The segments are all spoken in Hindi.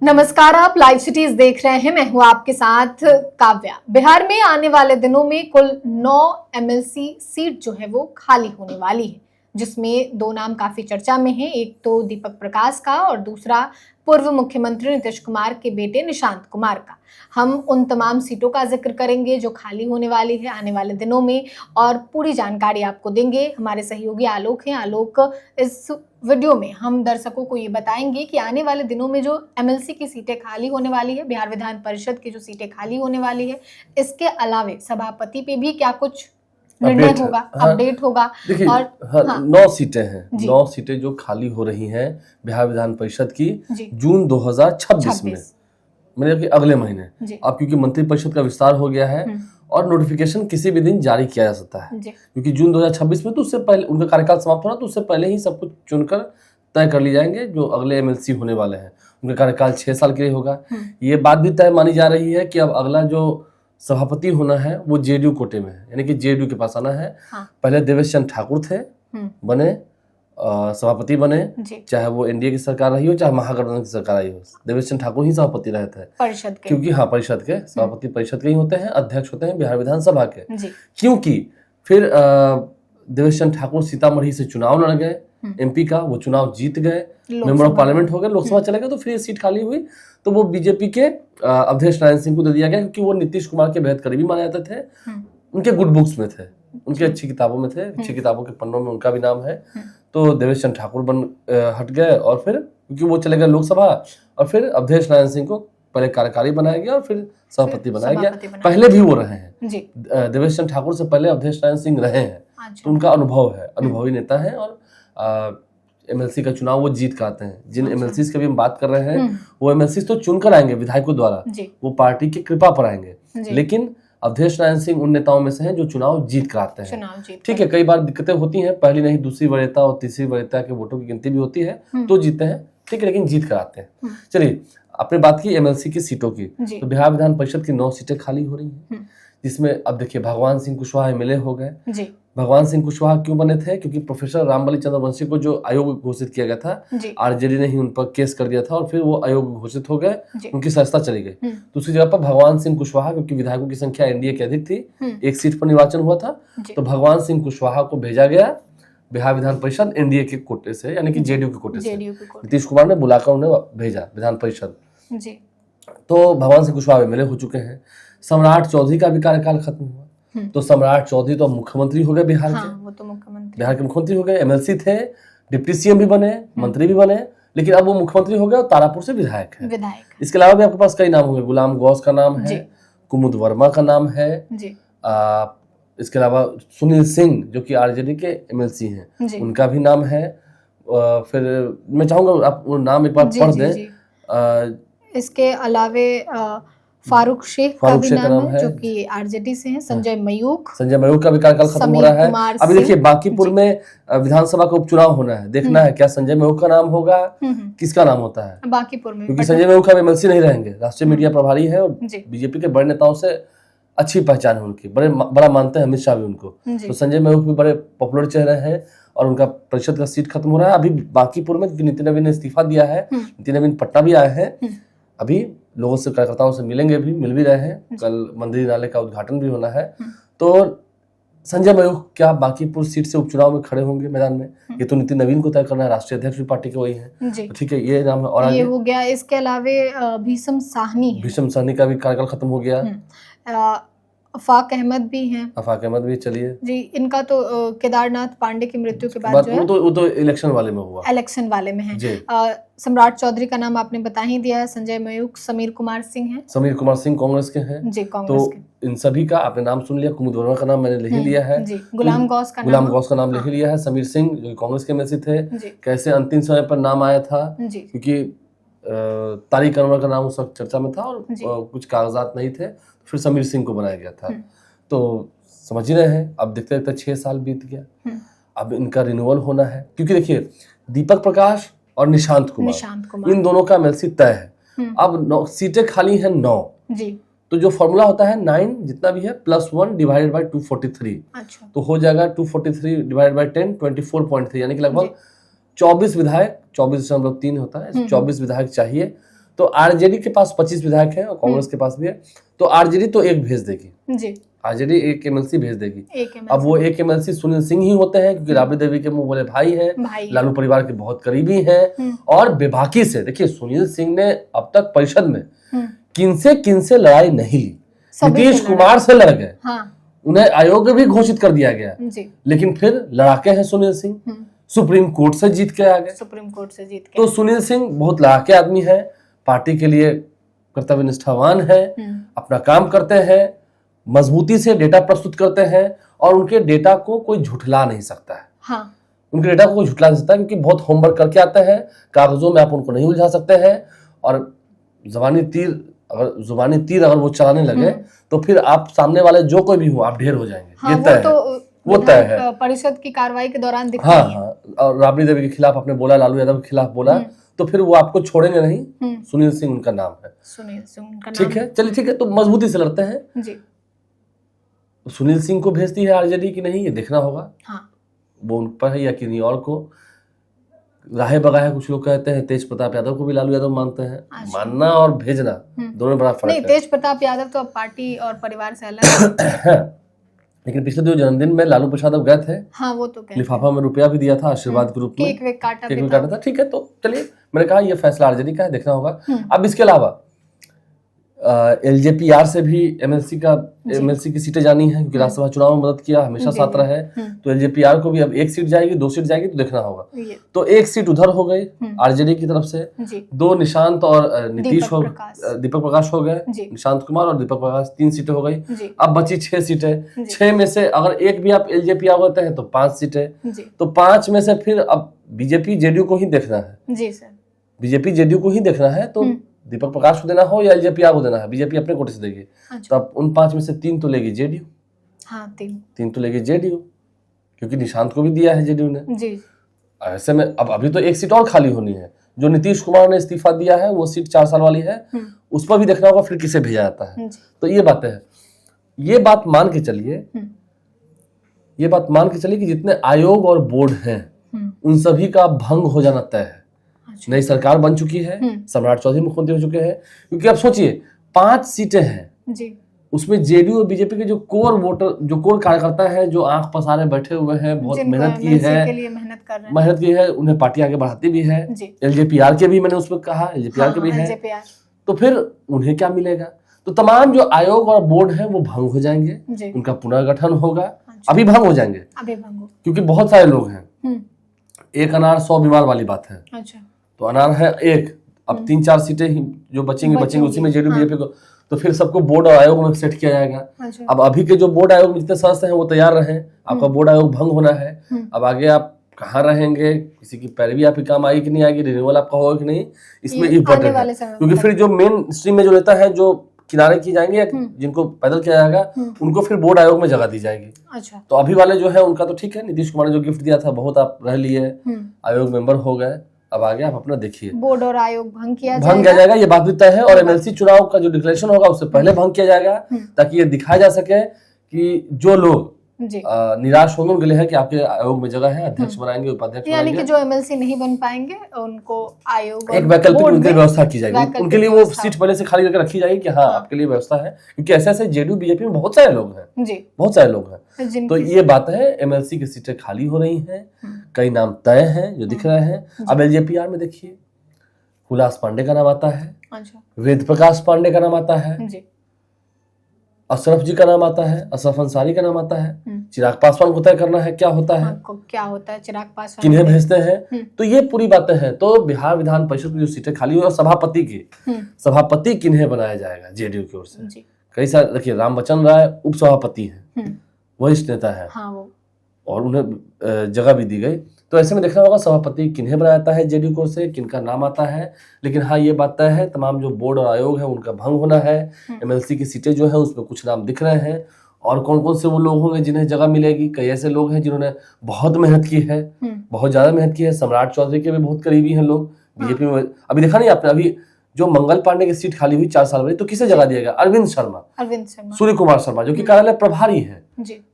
नमस्कार, आप लाइव सिटीज देख रहे हैं। मैं हूं आपके साथ काव्या। बिहार में आने वाले दिनों में कुल 9 एमएलसी सीट जो है वो खाली होने वाली है, जिसमें 2 नाम काफी चर्चा में हैं। एक तो दीपक प्रकाश का और दूसरा पूर्व मुख्यमंत्री नीतीश कुमार के बेटे निशांत कुमार का। हम उन तमाम सीटों का जिक्र करेंगे जो खाली होने वाली है आने वाले दिनों में, और पूरी जानकारी आपको देंगे। हमारे सहयोगी आलोक हैं। आलोक, इस वीडियो में हम दर्शकों को ये बताएंगे कि आने वाले दिनों में जो एमएलसी की सीटें खाली होने वाली है, बिहार विधान परिषद की जो सीटें खाली होने वाली है, इसके अलावे सभापति पे भी क्या कुछ निर्णय होगा, अपडेट होगा। देखिए, और 9 सीटें हैं, 9 सीटें जो खाली हो रही हैं बिहार विधान परिषद की जून 2026 में, मतलब कि अगले महीने। अब क्योंकि मंत्रिपरिषद का विस्तार हो गया है और नोटिफिकेशन किसी भी दिन जारी किया जा सकता है, क्योंकि जून 2026 में तो उससे पहले उनका कार्यकाल समाप्त होना, तो उससे पहले ही सब कुछ चुनकर तय कर ली जाएंगे जो अगले एमएलसी होने वाले हैं। उनका कार्यकाल 6 साल के लिए होगा। ये बात भी तय मानी जा रही है कि अब अगला जो सभापति होना है वो जेडीयू कोटे में है, यानी कि जेडीयू के पास आना है। पहले देवेश चंद्र ठाकुर थे, बने सभापति बने, चाहे वो एनडीए की सरकार रही हो चाहे महागठबंधन की सरकार रही हो, देवेश चंद्र ठाकुर ही सभापति रहे थे परिषद के, क्योंकि परिषद के सभापति परिषद के ही होते हैं, अध्यक्ष होते हैं बिहार विधानसभा के। क्योंकि फिर देवेश चंद्र ठाकुर सीतामढ़ी से चुनाव लड़ गए एमपी का, वो चुनाव जीत गए, मेंबर ऑफ पार्लियामेंट हो गए, लोकसभा चले गए, तो फिर सीट खाली हुई, तो वो बीजेपी के अवधेश नारायण सिंह को दे दिया गया, क्योंकि वो नीतीश कुमार के बेहद करीबी माने जाते थे, उनके गुड बुक्स में थे, उनकी अच्छी किताबों में थे, अच्छी किताबों के पन्नों में उनका भी नाम है। तो देवेश चंद्र ठाकुर हट गए, और फिर क्योंकि वो चले गए लोकसभा, और फिर अवधेश नारायण सिंह को पहले कार्यकारी बनाया गया और फिर सभापति बनाया गया। पहले भी वो रहे हैं, देवेश चंद्र ठाकुर से पहले अवधेश नारायण सिंह रहे हैं, तो उनका अनुभव है, अनुभवी नेता है, और एमएलसी का चुनाव वो जीत कर आते हैं। जिन एमएलसी की भी हम बात कर रहे हैं वो एमएलसी तो चुनकर आएंगे विधायकों द्वारा, वो पार्टी की कृपा पर आएंगे, लेकिन अवधेश नारायण सिंह उन नेताओं में से हैं जो चुनाव जीत कर आते हैं। ठीक है, कई बार दिक्कतें होती हैं, पहली नहीं दूसरी वरीयता और तीसरी वरीयता के वोटों की गिनती भी होती है, तो जीते हैं, ठीक है, लेकिन जीत कर आते हैं। चलिए, आपने बात की एमएलसी की सीटों की, तो बिहार विधान परिषद की 9 सीटें खाली हो रही हैं, जिसमें अब देखिए भगवान सिंह कुशवाहा एमएलए हो गए। भगवान सिंह कुशवाहा क्यों बने थे? क्योंकि प्रोफेसर रामबली चंद्रवंशी को जो आयोग घोषित किया गया था, आरजेडी ने ही उन पर केस कर दिया था और फिर वो आयोग घोषित हो गए, उनकी सदस्यता चली गई। दूसरी जगह पर भगवान सिंह कुशवाहा, क्योंकि विधायकों की संख्या एनडीए की अधिक थी, 1 सीट पर निर्वाचन हुआ था, तो भगवान सिंह कुशवाहा को भेजा गया बिहार विधान परिषद एनडीए के कोटे से, यानी कि जेडीयू के कोटे से। नीतीश कुमार ने बुलाकर उन्हें भेजा विधान परिषद। तो भगवान सिंह कुशवाहा एमएलए हो चुके हैं। सम्राट चौधरी का भी कार्यकाल खत्म हुआ, तो सम्राट चौधरी तो मुख्यमंत्री हो गए बिहार के, वो तो बिहार के मुख्यमंत्री हो गए। एमएलसी थे, डिप्टी सीएम भी बने, मंत्री भी बने, लेकिन अब वो मुख्यमंत्री हो गए और तारापुर से विधायक है। इसके अलावा भी आपके पास कई नाम होंगे, गुलाम गौस का नाम है, कुमुद वर्मा का नाम है, इसके अलावा सुनील सिंह जो कि आरजेडी के एमएलसी हैं, उनका भी नाम है। फिर मैं चाहूंगा आप वो नाम एक बार पढ़ दें। इसके अलावे फारूक शेख का भी नाम है, जो कि आरजेडी से हैं। संजय मयूख का भी कार्यकाल खत्म हो रहा है। अभी देखिए बांकीपुर में विधानसभा का उपचुनाव होना है, देखना है क्या संजय मयूख का नाम होगा, किसका नाम होता है बांकीपुर में, क्योंकि संजय मयूख एमएलसी नहीं रहेंगे, राष्ट्रीय मीडिया प्रभारी है और बीजेपी के बड़े नेताओं से अच्छी पहचान है उनकी, बड़ा मानते हैं अमित शाह भी उनको, तो संजय मयूख भी बड़े पॉपुलर चेहरे हैं और उनका परिषद का सीट खत्म हो रहा है। अभी बांकीपुर में नितिन नवीन ने इस्तीफा दिया है, नितिन नवीन पटना भी आए हैं, अभी लोगों से कार्यकर्ताओं से मिलेंगे भी, मिल भी रहे हैं, कल मंदिर नाले का उद्घाटन भी होना है। तो संजय मयूख क्या बांकीपुर सीट से उपचुनाव में खड़े होंगे मैदान में? ये तो नितिन नवीन को तय करना है, राष्ट्रीय अध्यक्ष भी पार्टी के वही है, तो ठीक है, ये नाम है। और ये हो गया। इसके अलावा भीषम साहनी का भी कार्यकाल खत्म हो गया। अफाक अहमद भी हैं। अफाक अहमद भी, चलिए जी, इनका तो केदारनाथ पांडे की मृत्यु के बाद जो है वो तो इलेक्शन वाले में हुआ, इलेक्शन वाले में है। सम्राट चौधरी का नाम आपने बता ही दिया है। संजय मयूख, समीर कुमार सिंह हैं। समीर कुमार सिंह कांग्रेस के हैं जी, कांग्रेस के। इन सभी का आपने नाम सुन लिया। कुमुद वर्मा का नाम मैंने ले ही लिया है जी। गुलाम गौस का नाम ले ही लिया है। समीर सिंह जो कांग्रेस के एमएलसी थे, कैसे अंतिम समय पर नाम आया था, क्योंकि तारिक अनवर का नाम उस वक्त चर्चा में था और कुछ कागजात नहीं थे, फिर समीर सिंह को बनाया गया था। तो समझ ही रहे हैं, अब देखते देखते 6 साल बीत गया, अब इनका रिन्यूअल होना है, क्योंकि देखिए दीपक प्रकाश और निशांत कुमार इन दोनों का एमएलसी तय है। अब 9 सीटें खाली हैं 9 जी, तो जो फॉर्मूला होता है 9 जितना भी है +1 डिवाइडेड बाय 243, तो हो जाएगा 243 डिवाइडेड बाय 10 24.3, यानी कि लगभग 24 विधायक, 24.3 होता है, 24 विधायक चाहिए। तो आरजेडी के पास 25 विधायक हैं और कांग्रेस के पास भी है, तो आरजेडी तो एक भेज देगी जी, आरजेडी एक एमएलसी भेज देगी। एक अब वो एक एमएलसी सुनील सिंह ही होते हैं, क्योंकि राबड़ी देवी के मुंह बोले भाई हैं, लालू परिवार के बहुत करीबी हैं, और बेबाकी से देखिए सुनील सिंह ने अब तक परिषद में किनसे लड़ाई नहीं ली, नीतीश कुमार से लड़ गए, उन्हें आयोग भी घोषित कर दिया गया, लेकिन फिर लड़ाके हैं सुनील सिंह, सुप्रीम कोर्ट से जीत के आ गए। तो सुनील सिंह बहुत लड़ाके आदमी है, पार्टी के लिए कर्तव्य निष्ठावान है, अपना काम करते हैं, मजबूती से डेटा प्रस्तुत करते हैं, और उनके डेटा को कोई झुठला नहीं सकता है। हाँ। उनके डेटा को कोई झुठला नहीं सकता, क्योंकि बहुत होमवर्क करके आते हैं, कागजों में आप उनको नहीं उलझा सकते हैं, और जुबानी तीर अगर वो चलाने लगे तो फिर आप सामने वाले जो कोई भी हो आप ढेर हो जाएंगे। हाँ, ये तय है, वो तय है। परिषद की कार्रवाई के दौरान दिखता है। हाँ, और राबड़ी देवी के खिलाफ आपने बोला, लालू यादव के खिलाफ बोला, तो फिर वो आपको छोड़ेंगे नहीं। सुनील सिंह उनका नाम है, सुनील सिंह उनका नाम, ठीक है, चलिए ठीक है, तो मजबूती से लड़ते हैं जी। सुनील सिंह को भेजती है आरजेडी की नहीं, ये देखना होगा। हाँ। वो उन पर है या किसी और को। राहे बगाहे कुछ लोग कहते हैं तेज प्रताप यादव को भी लालू यादव मानते हैं। मानना और भेजना दोनों में बड़ा फर्क है। तेज प्रताप यादव तो पार्टी और परिवार से अलग है। लेकिन पिछले 2 जन्मदिन में लालू प्रसाद गए थे। हाँ, वो तो लिफाफा में रुपया भी दिया था आशीर्वाद के रूप में, केक काटा था, ठीक है। तो चलिए, मैंने कहा ये फैसला आरजेडी का है, देखना होगा। अब इसके अलावा एलजेपीआर से भी एमएलसी की सीटें जानी है, क्योंकि राज्यसभा चुनाव में मदद किया, हमेशा साथ रहे। तो एलजेपीआर को भी अब 1 सीट जाएगी, 2 सीट जाएगी, तो देखना होगा। तो 1 सीट उधर हो गई आरजेडी की तरफ से, 2 निशांत और नीतीश हो, दीपक प्रकाश हो गए, निशांत कुमार और दीपक प्रकाश, 3 सीटें हो गई। अब बची 6 सीटें। 6 में से अगर एक भी आप एलजेपीआर होते हैं तो 5 सीटें। तो 5 में से फिर अब बीजेपी जेडीयू को ही देखना है। जी सर, बीजेपी जेडीयू को ही देखना है। तो दीपक प्रकाश को देना हो या एलजेपीआर को देना है, बीजेपी अपने कोटे से देगी। तो अब उन 5 में से 3 तो लेगी जेडीयू। हाँ, 3 तो लेगी जेडीयू, क्योंकि निशांत को भी दिया है जेडीयू ने जी। ऐसे में अब अभी तो 1 सीट और खाली होनी है, जो नीतीश कुमार ने इस्तीफा दिया है, वो सीट 4 साल वाली है, उस पर भी देखना होगा फिर किसे भेजा जाता है। तो ये बातें है, ये बात मान के चलिए कि जितने आयोग और बोर्ड हैं उन सभी का भंग हो जाना तय है। नई सरकार बन चुकी है, सम्राट चौधरी मुख्यमंत्री हो चुके हैं, क्योंकि अब सोचिए 5 सीटें हैं जी। उसमें जेडीयू और बीजेपी के जो कोर कार्यकर्ता है, जो आंख पसारे बैठे हुए हैं, बहुत मेहनत की है, उन्हें पार्टी आगे बढ़ाती भी है। एलजेपीआर के भी मैंने उसमें कहा, एलजेपीआर के भी है, तो फिर उन्हें क्या मिलेगा? तो तमाम जो आयोग और बोर्ड है वो भंग हो जाएंगे, उनका पुनर्गठन होगा। अभी भंग हो जाएंगे, क्योंकि बहुत सारे लोग हैं। 1 अनार 100 बीमार वाली बात है। तो अनार है 1, अब 3-4 सीटें ही जो बचेंगे उसी में जेडीयू बीजेपी को, तो फिर सबको बोर्ड और आयोग में सेट किया जाएगा। अब अभी के जो बोर्ड आयोग में जितने सदस्य हैं वो तैयार रहे, आपका बोर्ड आयोग भंग होना है। अब आगे आप कहाँ रहेंगे, किसी की पैरवी आपकी काम आएगी कि नहीं आएगी, रिन्यूअल आपका होगा कि नहीं, इसमें इम्पोर्टेंट है। क्योंकि फिर जो मेन स्ट्रीम में जो नेता है, जो किनारे की जाएंगे या जिनको पैदल किया जाएगा, उनको फिर बोर्ड आयोग में जगह दी जाएगी। अच्छा। तो अभी वाले जो है उनका तो ठीक है, नीतीश कुमार ने जो गिफ्ट दिया था बहुत आप रह लिए, आयोग मेंबर हो गए, अब आगे आप अपना देखिए। बोर्ड और आयोग भंग किया जाएगा, ये बात भी तय है। और एमएलसी चुनाव का जो डिक्लेरेशन होगा उससे पहले भंग किया जाएगा, ताकि ये दिखाया जा सके कि जो लोग निराश होंगे उनके लिए है कि आपके आयोग में जगह है, अध्यक्ष बनाएंगे, उपाध्यक्ष बनाएंगे, यानी कि जो एमएलसी नहीं बन पाएंगे उनको आयोग एक वैकल्पिक उनकी व्यवस्था की जाएगी, उनके लिए वो सीट पहले से खाली करके रखी जाएगी कि हाँ आपके लिए व्यवस्था है। क्योंकि ऐसे जेडीयू बीजेपी में बहुत सारे लोग हैं जी, बहुत सारे लोग हैं। तो ये बात है, एमएलसी की सीटें खाली हो रही हैं, कई नाम तय हैं जो दिख रहे हैं। अब एलजेपीआर में देखिए, हुलास पांडे का नाम आता है, वेद प्रकाश पांडे का नाम आता है, अशरफ जी का नाम आता है, अशरफ अंसारी का नाम आता है, चिराग पासवान को तय करना है क्या होता है, चिराग पासवान किन्हें भेजते हैं। तो ये पूरी बातें हैं। तो बिहार विधान परिषद की जो सीटें खाली हुई और सभापति किन्हें बनाया जाएगा जेडीयू की ओर से, कई सारे देखिए, रामबचन राय उप सभापति हैं, वरिष्ठ नेता है, और उन्हें जगह भी दी गई। तो ऐसे में देखना होगा सभापति किन्हें बनाया जाता है जेडीयू को से, किनका नाम आता है। लेकिन हाँ, ये बात तय है, तमाम जो बोर्ड और आयोग है उनका भंग होना है। एमएलसी की सीटें जो है उसमें कुछ नाम दिख रहे हैं, और कौन कौन से वो लोग होंगे जिन्हें जगह मिलेगी। कई ऐसे लोग हैं जिन्होंने बहुत मेहनत की है, बहुत ज्यादा मेहनत की है। सम्राट चौधरी के भी बहुत करीबी हैं लोग बीजेपी में। अभी देखा नहीं आपने, अभी जो मंगल पांडे की सीट खाली हुई 4 साल वाली, तो किसे जगह दिया गया? अरविंद शर्मा, सूर्य कुमार शर्मा, जो कि कार्यालय प्रभारी है,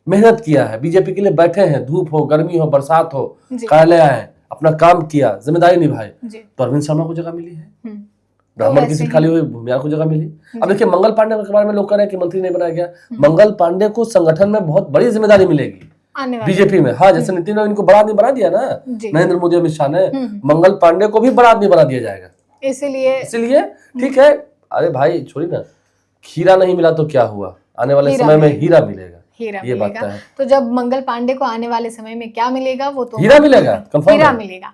मेहनत किया है, बीजेपी के लिए बैठे हैं, धूप हो, गर्मी हो, बरसात हो, कार्यालय आए, अपना काम किया, जिम्मेदारी निभाई, तो अरविंद शर्मा को जगह मिली है। ब्राह्मण की सीट खाली हुई, भूमियार को जगह मिली। अब देखिए मंगल पांडे के बारे में लोग कह रहे हैं कि मंत्री नहीं बनाया गया। मंगल पांडे को संगठन में बहुत बड़ी जिम्मेदारी मिलेगी बीजेपी में। हाँ, जैसे नीतिन ने इनको बड़ा आदमी बना दिया ना नरेंद्र मोदी अमित शाह ने, मंगल पांडे को भी बड़ा आदमी बना दिया जाएगा। इसीलिए ठीक है, अरे भाई छोड़ी ना, खीरा नहीं मिला तो क्या हुआ, आने वाले समय में हीरा मिलेगा, ये बात है। तो जब मंगल पांडे को आने वाले समय में क्या मिलेगा, वो तो हीरा मिलेगा, हीरा मिलेगा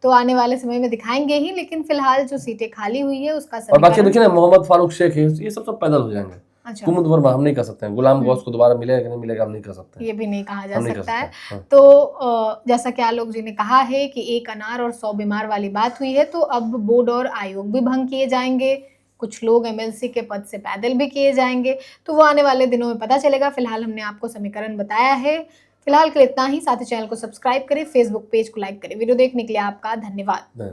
तो आने वाले समय में दिखाएंगे ही। लेकिन फिलहाल जो सीटें खाली हुई है उसका और बाकी देखिए ना, मोहम्मद फारूक शेख है, ये सब पैदल हो जाएंगे। अच्छा, कुमुद वर्मा हम नहीं कर सकते हैं, गुलाम गौस को दोबारा मिलेगा कि नहीं मिलेगा हम नहीं कर सकते, ये भी नहीं कहा जा सकता है। तो जैसा कि आलोक जी ने कहा है कि 1 अनार और 100 बीमार वाली बात हुई है, तो अब बोर्ड और आयोग भी भंग किए जाएंगे, कुछ लोग एमएलसी के पद से पैदल भी किए जाएंगे, तो वो आने वाले दिनों में पता चलेगा। फिलहाल हमने आपको समीकरण बताया है। फिलहाल के लिए इतना ही। साथ ही चैनल को सब्सक्राइब करें, फेसबुक पेज को लाइक करें। वीडियो देखने के लिए आपका धन्यवाद।